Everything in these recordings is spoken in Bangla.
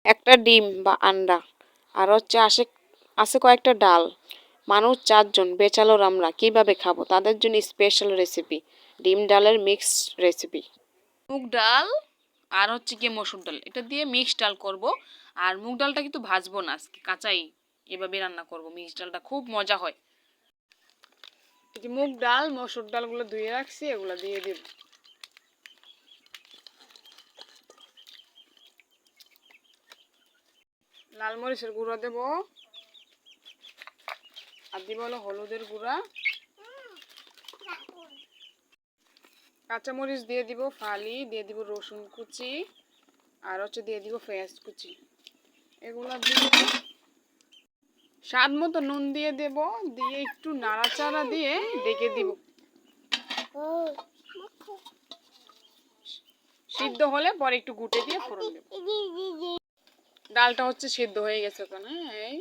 একটা ডিম বা আন্ডা, আর হচ্ছে আছে কয়েকটা ডাল। মানুষ 4 জন, বেচালোর আমরা কিভাবে খাবো? তাদের জন্য স্পেশাল রেসিপি, ডিম ডালের মিক্সড রেসিপি। মুগ ডাল আর হচ্ছে কি মসুর ডাল, এটা দিয়ে মিক্সড ডাল করব। আর মুগ ডালটা কিন্তু ভাজবো না, আজকে কাঁচাই এভাবে রান্না করব। মিক্সড ডালটা খুব মজা হয়। এই যে মুগ ডাল মসুর ডালগুলো ধুয়ে রাখছি, এগুলো দিয়ে দিব। লাল মরিচের গুঁড়া দেব, আর দিব হলো হলুদের গুঁড়া, কাঁচামরিচ দিয়ে দিব ফালি, দিয়ে দিব রসুন কুচি, আর হচ্ছে দিয়ে দিব পেঁয়াজ কুচি। এগুলো দিয়ে স্বাদ মতো নুন দিয়ে দেব, দিয়ে একটু নাড়াচাড়া দিয়ে ডেকে দিব। সিদ্ধ হলে পরে একটু গুটে দিয়ে ফোড়ন দেব। ডালটা হচ্ছে সিদ্ধ হয়ে গেছে ওখানে, এই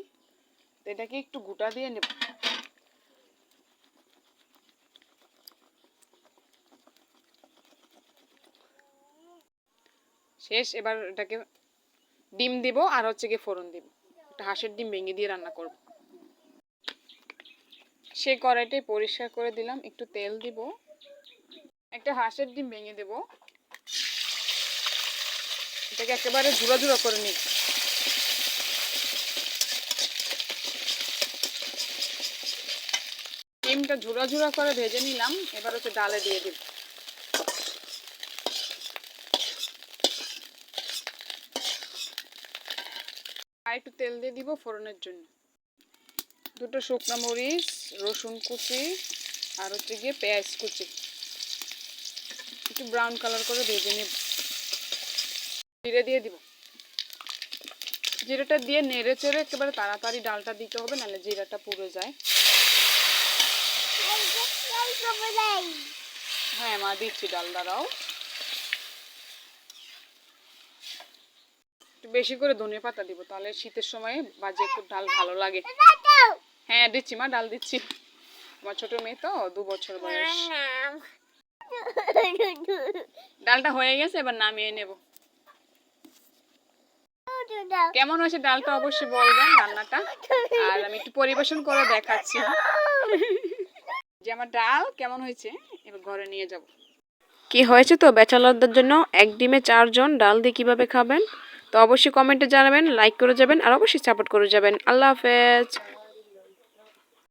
এটাকে একটু গুটা দিয়ে নেব। শেষ। এবার এটাকে ডিম দিব আর হচ্ছে গিয়ে ফোড়ন দিব। একটা হাঁসের ডিম ভেঙে দিয়ে রান্না করব। সেই কড়াইটাই পরিষ্কার করে দিলাম, একটু তেল দিব, একটা হাঁসের ডিম ভেঙে দেব, এটাকে একেবারে ঝুড়া ঝুড়া করে নিই। ডিমটা ঝুড়া ঝুড়া করে ভেজে নিলাম, এবার হচ্ছে ডালে দিয়ে দিব। আর একটু তেল দিয়ে দিব ফোড়নের জন্য। দুটো শুকনো মরিচ, রসুন কুচি, আর হচ্ছে গিয়ে পেঁয়াজ কুচি একটু ব্রাউন কালার করে ভেজে নেব। জিরে দিয়ে দিব। জিরাটা দিয়ে নেড়ে চেড়ে একেবারে তাড়াতাড়ি ডালটা দিতে হবে, নাহলে জিরাটা পুড়ে যায়। হ্যাঁ মা, দিচ্ছি ডাল, দাঁড়াও। একটু বেশি করে ধনিয়া পাতা দিব, তাহলে শীতের সময় বাজে একটু ডাল ভালো লাগে। হ্যাঁ দিচ্ছি মা, ডাল দিচ্ছি। আমার ছোট মেয়ে তো, 2 বছর বয়স। ডালটা হয়ে গেছে, এবার নামিয়ে নেব। কেমন হয়েছে ডালটা অবশ্যই বলবেন রান্নাটা, আর আমি একটু পরিবেশন করে দেখাচ্ছি যে আমার ডাল কেমন হয়েছে। এবার ঘরে নিয়ে যাব। কি হয়েছে তো ব্যাচেলরদের জন্য 1 ডিমে 4 জন, ডাল দিয়ে কিভাবে খাবেন? তো অবশ্যই কমেন্টে জানাবেন, লাইক করে যাবেন, আর অবশ্যই সাপোর্ট করে যাবেন। আল্লাহ হাফেজ।